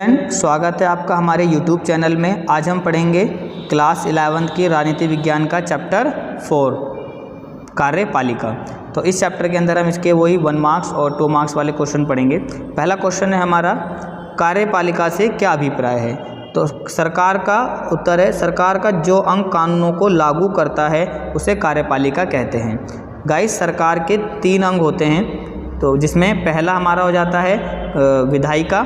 स्वागत है आपका हमारे YouTube चैनल में। आज हम पढ़ेंगे क्लास 11 की राजनीति विज्ञान का चैप्टर 4 कार्यपालिका। तो इस चैप्टर के अंदर हम इसके वही 1 मार्क्स और 2 मार्क्स वाले क्वेश्चन पढ़ेंगे। पहला क्वेश्चन है हमारा, कार्यपालिका से क्या अभिप्राय है। तो सरकार का उत्तर है, सरकार का जो अंग कानूनों को लागू करता है उसे कार्यपालिका कहते हैं। गाइस, सरकार के 3 अंग होते हैं, तो जिसमें पहला हमारा हो जाता है विधायिका,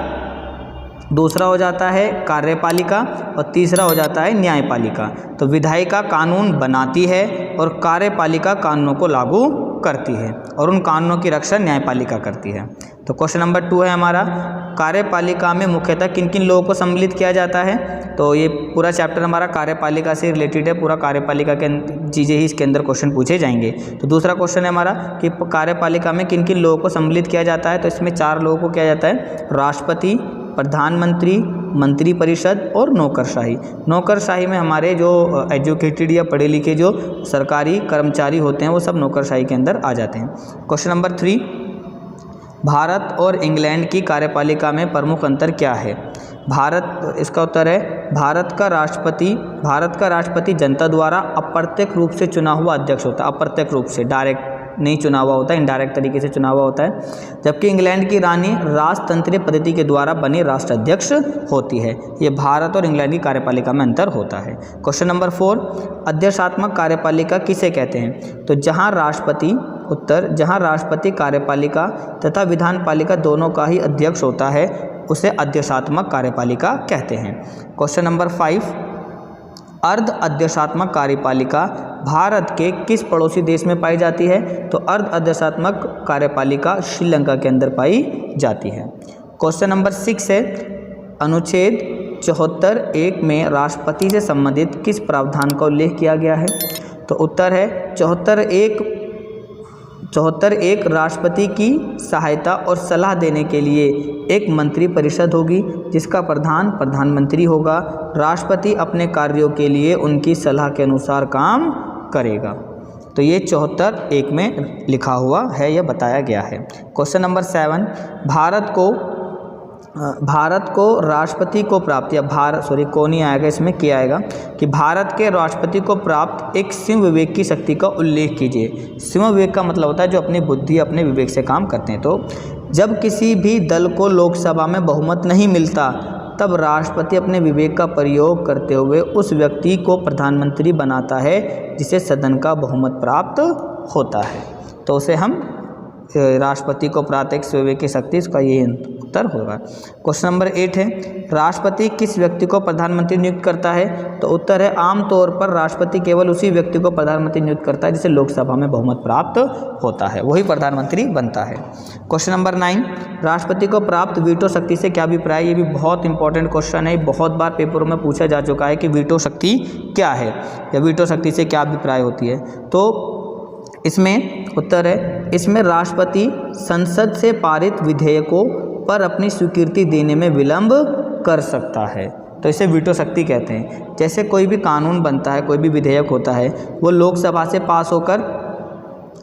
दूसरा हो जाता है कार्यपालिका और तीसरा हो जाता है न्यायपालिका। तो विधायिका कानून बनाती है और कार्यपालिका कानूनों को लागू करती है और उन कानूनों की रक्षा न्यायपालिका करती है। तो क्वेश्चन नंबर 2 है हमारा, कार्यपालिका में मुख्यतः किन किन लोगों को सम्मिलित किया जाता है। तो ये पूरा चैप्टर हमारा कार्यपालिका से रिलेटेड है, पूरा कार्यपालिका के चीज़ें ही इसके अंदर क्वेश्चन पूछे जाएंगे। तो दूसरा क्वेश्चन है हमारा कि कार्यपालिका में किन किन लोगों को सम्मिलित किया जाता है। तो इसमें 4 लोगों को किया जाता है, राष्ट्रपति, प्रधानमंत्री, मंत्रिपरिषद और नौकरशाही। नौकरशाही में हमारे जो एजुकेटेड या पढ़े लिखे जो सरकारी कर्मचारी होते हैं वो सब नौकरशाही के अंदर आ जाते हैं। क्वेश्चन नंबर 3, भारत और इंग्लैंड की कार्यपालिका में प्रमुख अंतर क्या है। इसका उत्तर है, भारत का राष्ट्रपति जनता द्वारा अप्रत्यक्ष रूप से चुना हुआ अध्यक्ष होता है। अप्रत्यक्ष रूप से, डायरेक्ट नहीं चुना हुआ होता है, इनडायरेक्ट तरीके से चुना हुआ होता है। जबकि इंग्लैंड की रानी राजतंत्रीय पद्धति के द्वारा बनी राष्ट्राध्यक्ष होती है। ये भारत और इंग्लैंड की कार्यपालिका में अंतर होता है। क्वेश्चन नंबर 4, अध्यक्षात्मक कार्यपालिका किसे कहते हैं। तो जहां राष्ट्रपति कार्यपालिका तथा विधानपालिका दोनों का ही अध्यक्ष होता है उसे अध्यक्षात्मक कार्यपालिका कहते हैं। क्वेश्चन नंबर 5, अर्ध अध्यक्षात्मक कार्यपालिका भारत के किस पड़ोसी देश में पाई जाती है। तो अर्ध अध्यक्षात्मक कार्यपालिका श्रीलंका के अंदर पाई जाती है। क्वेश्चन नंबर 6 है, अनुच्छेद 74(1) में राष्ट्रपति से संबंधित किस प्रावधान का उल्लेख किया गया है। तो उत्तर है 74(1) राष्ट्रपति की सहायता और सलाह देने के लिए एक मंत्रिपरिषद होगी जिसका प्रधानमंत्री होगा। राष्ट्रपति अपने कार्यों के लिए उनकी सलाह के अनुसार काम करेगा। तो ये 74(1) में लिखा हुआ है, यह बताया गया है। क्वेश्चन नंबर 7, भारत को राष्ट्रपति को प्राप्त या को नहीं आएगा, इसमें क्या आएगा कि भारत के राष्ट्रपति को प्राप्त एक सिंह विवेक की शक्ति का उल्लेख कीजिए। सिंह विवेक का मतलब होता है जो अपनी बुद्धि अपने विवेक से काम करते हैं। तो जब किसी भी दल को लोकसभा में बहुमत नहीं मिलता तब राष्ट्रपति अपने विवेक का प्रयोग करते हुए उस व्यक्ति को प्रधानमंत्री बनाता है जिसे सदन का बहुमत प्राप्त होता है। तो उसे हम राष्ट्रपति को प्राप्त एक विवेक की शक्ति, इसका ये उत्तर होगा। क्वेश्चन नंबर 8 है, राष्ट्रपति किस व्यक्ति को प्रधानमंत्री नियुक्त करता है। तो उत्तर है, आमतौर पर राष्ट्रपति केवल उसी व्यक्ति को प्रधानमंत्री नियुक्त करता है जिसे लोकसभा में बहुमत प्राप्त होता है, वही प्रधानमंत्री बनता है। क्वेश्चन नंबर 9, राष्ट्रपति को प्राप्त वीटो शक्ति से क्या अभिप्राय। ये भी बहुत इंपॉर्टेंट क्वेश्चन है, बहुत बार पेपरों में पूछा जा चुका है कि वीटो शक्ति क्या है या वीटो शक्ति से क्या अभिप्राय होती है। तो इसमें उत्तर है, इसमें राष्ट्रपति संसद से पारित विधेयकों पर अपनी स्वीकृति देने में विलंब कर सकता है, तो इसे वीटो शक्ति कहते हैं। जैसे कोई भी कानून बनता है, कोई भी विधेयक होता है, वो लोकसभा से पास होकर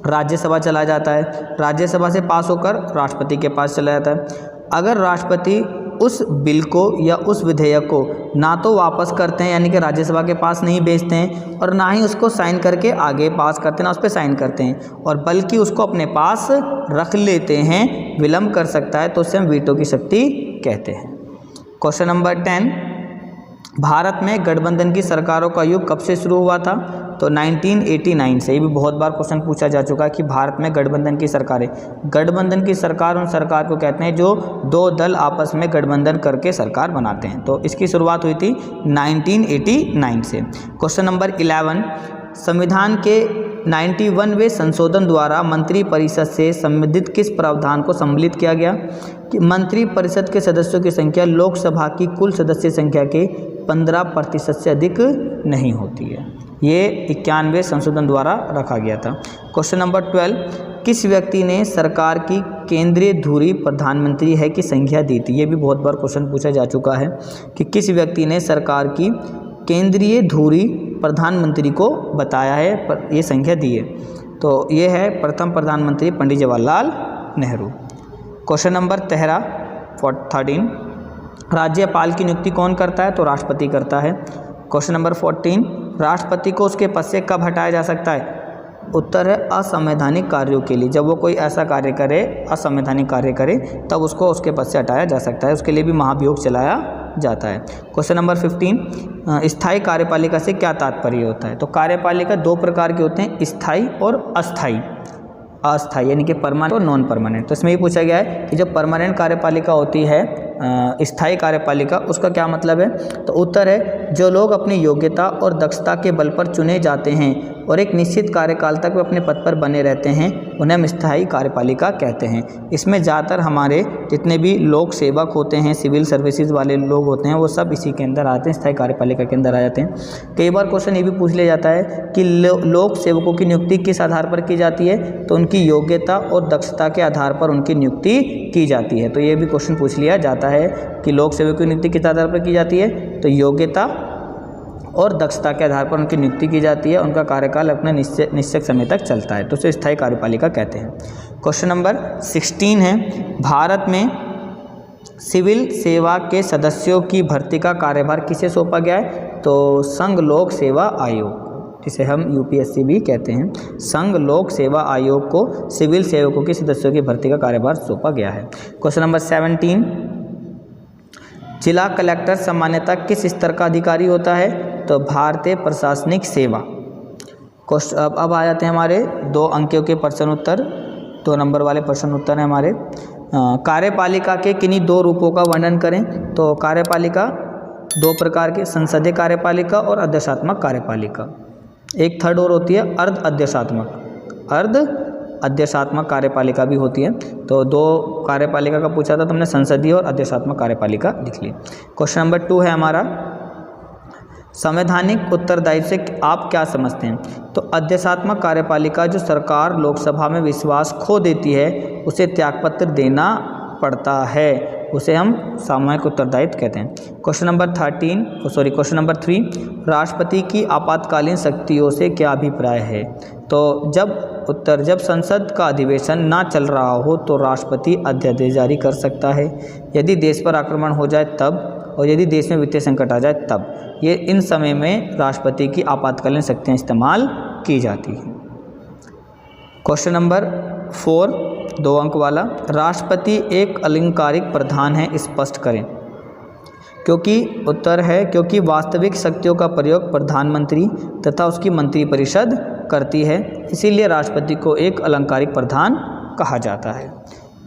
राज्यसभा चला जाता है, राज्यसभा से पास होकर राष्ट्रपति के पास चला जाता है। अगर राष्ट्रपति उस बिल को या उस विधेयक को ना तो वापस करते हैं यानी कि राज्यसभा के पास नहीं भेजते हैं और ना ही उसको साइन करके आगे पास करते हैं, ना उस पर साइन करते हैं, और बल्कि उसको अपने पास रख लेते हैं, विलंब कर सकता है, तो उसे हम वीटो की शक्ति कहते हैं। क्वेश्चन नंबर 10, भारत में गठबंधन की सरकारों का युग कब से शुरू हुआ था। तो 1989 से। ये भी बहुत बार क्वेश्चन पूछा जा चुका है कि भारत में गठबंधन की सरकारें। गठबंधन की सरकार उन सरकार को कहते हैं जो 2 दल आपस में गठबंधन करके सरकार बनाते हैं। तो इसकी शुरुआत हुई थी 1989 से। क्वेश्चन नंबर 11, संविधान के 91वें संशोधन द्वारा मंत्रिपरिषद से संबंधित किस प्रावधान को सम्मिलित किया गया कि मंत्रिपरिषद के सदस्यों की संख्या लोकसभा की कुल सदस्य संख्या के 15% से अधिक नहीं होती है। ये 91वें संशोधन द्वारा रखा गया था। क्वेश्चन नंबर 12, किस व्यक्ति ने सरकार की केंद्रीय धुरी प्रधानमंत्री है की संख्या दी थी। ये भी बहुत बार क्वेश्चन पूछा जा चुका है कि किस व्यक्ति ने सरकार की केंद्रीय धुरी प्रधानमंत्री को बताया है, पर ये संख्या दी है। तो ये है प्रथम प्रधानमंत्री पंडित जवाहरलाल नेहरू। क्वेश्चन नंबर 13, राज्यपाल की नियुक्ति कौन करता है? तो राष्ट्रपति करता है। क्वेश्चन नंबर 14, राष्ट्रपति को उसके पद से कब हटाया जा सकता है? उत्तर है असंवैधानिक कार्यों के लिए। जब वो कोई ऐसा कार्य करे, असंवैधानिक कार्य करे, तब उसको उसके पद से हटाया जा सकता है। उसके लिए भी महाभियोग चलाया जाता है। क्वेश्चन नंबर 15, स्थायी कार्यपालिका से क्या तात्पर्य होता है? तो कार्यपालिका दो प्रकार के होते हैं, स्थायी और अस्थायी। अस्थायी यानी कि परमानेंट और नॉन परमानेंट। तो इसमें ये पूछा गया है कि जो परमानेंट कार्यपालिका होती है, स्थायी कार्यपालिका, उसका क्या मतलब है? तो उत्तर है जो लोग अपनी योग्यता और दक्षता के बल पर चुने जाते हैं और एक निश्चित कार्यकाल तक वे अपने पद पर बने रहते हैं, उन्हें हम स्थायी कार्यपालिका कहते हैं। इसमें ज़्यादातर हमारे जितने भी लोक सेवक होते हैं, सिविल सर्विसेज वाले लोग होते हैं, वो सब इसी के अंदर आते हैं, स्थायी कार्यपालिका के अंदर आ जाते हैं। कई बार क्वेश्चन ये भी पूछ लिया जाता है कि लोक सेवकों की नियुक्ति किस आधार पर की जाती है? तो उनकी योग्यता और दक्षता के आधार पर उनकी नियुक्ति की जाती है। तो ये भी क्वेश्चन पूछ लिया जाता है कि लोक सेवकों की नियुक्ति किस आधार पर की जाती है? तो योग्यता और दक्षता के आधार पर उनकी नियुक्ति की जाती है। उनका कार्यकाल अपने निश्चित समय तक चलता है, तो उसे स्थायी कार्यपालिका कहते हैं। क्वेश्चन नंबर 16 है, भारत में सिविल सेवा के सदस्यों की भर्ती का कार्यभार किसे सौंपा गया है? तो संघ लोक सेवा आयोग, जिसे हम यूपीएससी भी कहते हैं, संघ लोक सेवा आयोग को सिविल सेवकों के सदस्यों की भर्ती का कार्यभार सौंपा गया है। क्वेश्चन नंबर 17, जिला कलेक्टर सामान्यतः किस स्तर का अधिकारी होता है? तो भारतीय प्रशासनिक सेवा। अब आ जाते हैं हमारे 2 अंकों के प्रश्न उत्तर, 2 नंबर वाले प्रश्न उत्तर हैं हमारे। कार्यपालिका के किन्हीं 2 रूपों का वर्णन करें? तो कार्यपालिका 2 प्रकार के, संसदीय कार्यपालिका और अध्यक्षात्मक कार्यपालिका। एक थर्ड और होती है अर्ध अध्यक्षात्मक, अर्ध अध्यक्षात्मक कार्यपालिका भी होती है। तो 2 कार्यपालिका का पूछा था तुमने, संसदीय और अध्यक्षात्मक कार्यपालिका लिख ली। क्वेश्चन नंबर 2 है हमारा, संवैधानिक उत्तरदायित्व से आप क्या समझते हैं? तो अध्यक्षात्मक कार्यपालिका जो सरकार लोकसभा में विश्वास खो देती है, उसे त्यागपत्र देना पड़ता है, उसे हम सामूहिक उत्तरदायित्व कहते हैं। क्वेश्चन नंबर 3, राष्ट्रपति की आपातकालीन शक्तियों से क्या अभिप्राय है? तो जब संसद का अधिवेशन ना चल रहा हो तो राष्ट्रपति अध्यादेश जारी कर सकता है, यदि देश पर आक्रमण हो जाए तब, और यदि देश में वित्तीय संकट आ जाए तब। ये इन समय में राष्ट्रपति की आपातकालीन शक्तियाँ इस्तेमाल की जाती हैं। क्वेश्चन नंबर 4, 2 अंक वाला, राष्ट्रपति एक अलंकारिक प्रधान है, स्पष्ट करें। क्योंकि उत्तर है क्योंकि वास्तविक शक्तियों का प्रयोग प्रधानमंत्री तथा उसकी मंत्रिपरिषद करती है, इसीलिए राष्ट्रपति को एक अलंकारिक प्रधान कहा जाता है।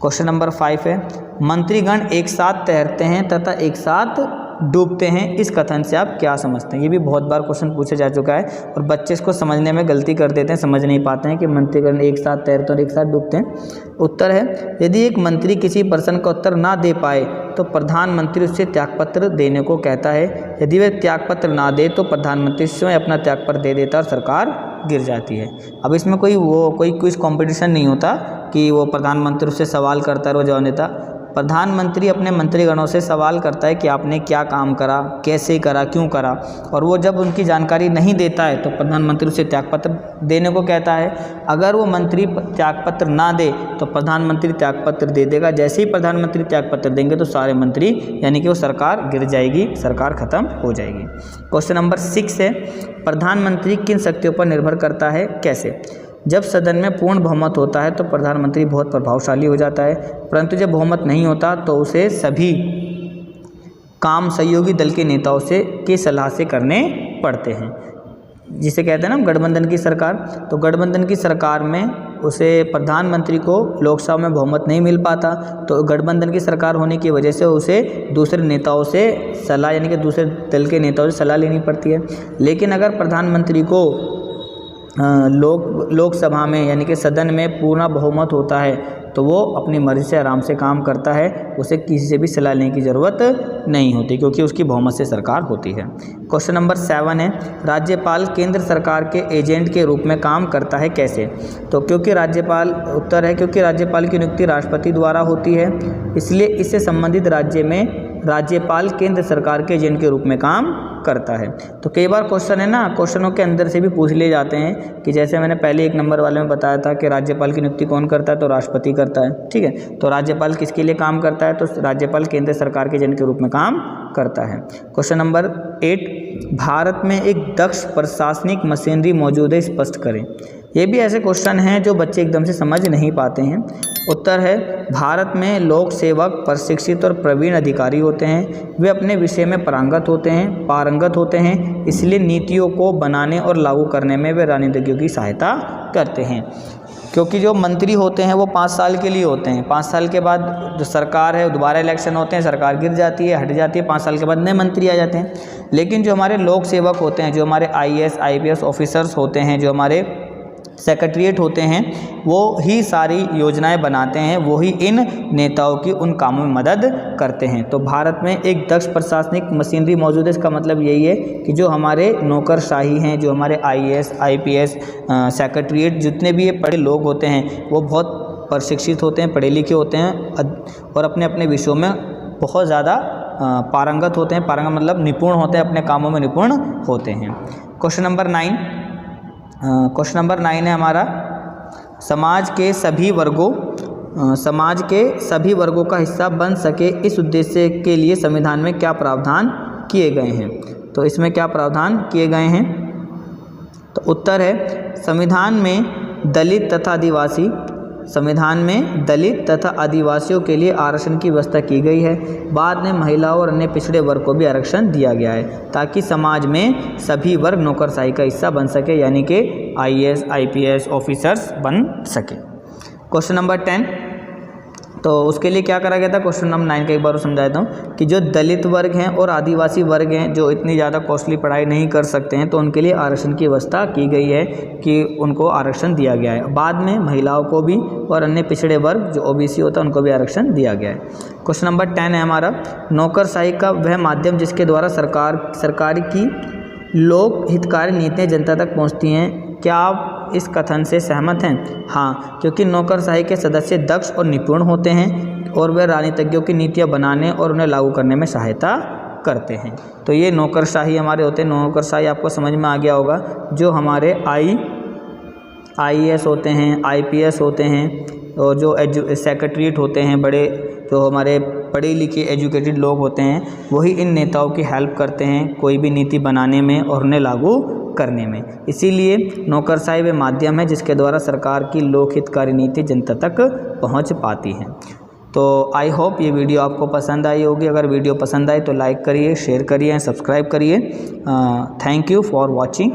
क्वेश्चन नंबर 5 है, मंत्रीगण एक साथ तैरते हैं तथा एक साथ डूबते हैं, इस कथन से आप क्या समझते हैं? ये भी बहुत बार क्वेश्चन पूछा जा चुका है और बच्चे इसको समझने में गलती कर देते हैं, समझ नहीं पाते हैं कि मंत्रीगण एक साथ तैरते और एक साथ डूबते हैं। उत्तर है, यदि एक मंत्री किसी प्रश्न का उत्तर ना दे पाए तो प्रधानमंत्री उससे त्यागपत्र देने को कहता है, यदि वह त्यागपत्र ना दे तो प्रधानमंत्री स्वयं अपना त्यागपत्र दे देता और सरकार गिर जाती है। अब इसमें कोई क्विज कंपटीशन नहीं होता कि वो प्रधानमंत्री उससे सवाल करता है और जवाब देता। प्रधानमंत्री अपने मंत्रीगणों से सवाल करता है कि आपने क्या काम करा, कैसे करा, क्यों करा, और वो जब उनकी जानकारी नहीं देता है तो प्रधानमंत्री उसे त्यागपत्र देने को कहता है। अगर वो मंत्री त्यागपत्र ना दे तो प्रधानमंत्री त्यागपत्र दे देगा। जैसे ही प्रधानमंत्री त्यागपत्र देंगे तो सारे मंत्री यानी कि वो सरकार गिर जाएगी, सरकार खत्म हो जाएगी। क्वेश्चन नंबर 6 है, प्रधानमंत्री किन शक्तियों पर निर्भर करता है, कैसे? जब सदन में पूर्ण बहुमत होता है तो प्रधानमंत्री बहुत प्रभावशाली हो जाता है, परंतु जब बहुमत नहीं होता तो उसे सभी काम सहयोगी दल के नेताओं की सलाह से करने पड़ते हैं, जिसे कहते हैं ना गठबंधन की सरकार। तो गठबंधन की सरकार में उसे प्रधानमंत्री को लोकसभा में बहुमत नहीं मिल पाता, तो गठबंधन की सरकार होने की वजह से उसे दूसरे नेताओं से सलाह यानी कि दूसरे दल के नेताओं से सलाह लेनी पड़ती है। लेकिन अगर प्रधानमंत्री को लोकसभा में यानी कि सदन में पूर्ण बहुमत होता है तो वो अपनी मर्जी से आराम से काम करता है, उसे किसी से भी सलाह लेने की ज़रूरत नहीं होती क्योंकि उसकी बहुमत से सरकार होती है। क्वेश्चन नंबर 7 है, राज्यपाल केंद्र सरकार के एजेंट के रूप में काम करता है, कैसे? तो क्योंकि राज्यपाल की नियुक्ति राष्ट्रपति द्वारा होती है, इसलिए इससे संबंधित राज्य में राज्यपाल केंद्र सरकार के एजेंट के रूप में काम करता है। तो कई बार क्वेश्चन है ना, क्वेश्चनों के अंदर से भी पूछ लिए जाते हैं कि जैसे मैंने पहले 1 नंबर वाले में बताया था कि राज्यपाल की नियुक्ति कौन करता है, तो राष्ट्रपति करता है। ठीक है, तो राज्यपाल किसके लिए काम करता है, तो राज्यपाल केंद्र सरकार के एजेंट के रूप में काम करता है। क्वेश्चन नंबर 8, भारत में एक दक्ष प्रशासनिक मशीनरी मौजूद है, स्पष्ट करें। ये भी ऐसे क्वेश्चन हैं जो बच्चे एकदम से समझ नहीं पाते हैं। उत्तर है, भारत में लोक सेवक प्रशिक्षित और प्रवीण अधिकारी होते हैं। वे अपने विषय में पारंगत होते हैं, इसलिए नीतियों को बनाने और लागू करने में वे राजनीतिज्ञों की सहायता करते हैं। क्योंकि जो मंत्री होते हैं वो 5 साल के लिए होते हैं, 5 साल के बाद जो सरकार है दोबारा इलेक्शन होते हैं, सरकार गिर जाती है, हट जाती है, 5 साल के बाद नए मंत्री आ जाते हैं। लेकिन जो हमारे लोक सेवक होते हैं, जो हमारे IAS IPS ऑफिसर्स होते हैं, जो हमारे सेक्रेटरीट होते हैं, वो ही सारी योजनाएं बनाते हैं, वो ही इन नेताओं की उन कामों में मदद करते हैं। तो भारत में एक दक्ष प्रशासनिक मशीनरी मौजूद है, इसका मतलब यही है कि जो हमारे नौकरशाही हैं, जो हमारे IAS IPS सेक्रेटरीट जितने भी ये पढ़े लोग होते हैं, वो बहुत प्रशिक्षित होते हैं, पढ़े लिखे होते हैं और अपने अपने विषयों में बहुत ज़्यादा पारंगत होते हैं। पारंगत मतलब निपुण होते हैं, अपने कामों में निपुण होते हैं। क्वेश्चन नंबर 9 है हमारा, समाज के सभी वर्गों का हिस्सा बन सके, इस उद्देश्य के लिए संविधान में क्या प्रावधान किए गए हैं। तो इसमें क्या प्रावधान किए गए हैं, तो उत्तर है, संविधान में दलित तथा आदिवासियों के लिए आरक्षण की व्यवस्था की गई है। बाद में महिलाओं और अन्य पिछड़े वर्ग को भी आरक्षण दिया गया है, ताकि समाज में सभी वर्ग नौकरशाही का हिस्सा बन सके, यानी कि IAS IPS ऑफिसर्स बन सके। क्वेश्चन नंबर 10, तो उसके लिए क्या करा गया था, क्वेश्चन नंबर 9 का एक बार और समझा देता हूँ कि जो दलित वर्ग हैं और आदिवासी वर्ग हैं, जो इतनी ज़्यादा कॉस्टली पढ़ाई नहीं कर सकते हैं, तो उनके लिए आरक्षण की व्यवस्था की गई है कि उनको आरक्षण दिया गया है। बाद में महिलाओं को भी और अन्य पिछड़े वर्ग जो OBC होता है उनको भी आरक्षण दिया गया है। क्वेश्चन नंबर 10 है हमारा, नौकरशाही का वह माध्यम जिसके द्वारा सरकार की लोक हितकारी नीतियाँ जनता तक पहुँचती हैं, क्या आप इस कथन से सहमत हैं? हाँ, क्योंकि नौकरशाही के सदस्य दक्ष और निपुण होते हैं और वे राजनीतिज्ञों की नीतियाँ बनाने और उन्हें लागू करने में सहायता करते हैं। तो ये नौकरशाही हमारे होते हैं। नौकरशाही आपको समझ में आ गया होगा, जो हमारे IAS होते हैं, IPS होते हैं और जो सेक्रेटरीट होते हैं, बड़े जो हमारे पढ़े लिखे एजुकेटेड लोग होते हैं, वही इन नेताओं की हेल्प करते हैं कोई भी नीति बनाने में और उन्हें लागू करने में। इसीलिए नौकरशाही वे माध्यम है जिसके द्वारा सरकार की लोकहितकारी नीति जनता तक पहुंच पाती है। तो आई होप ये वीडियो आपको पसंद आई होगी। अगर वीडियो पसंद आए तो लाइक करिए, शेयर करिए, सब्सक्राइब करिए। Thank you for watching.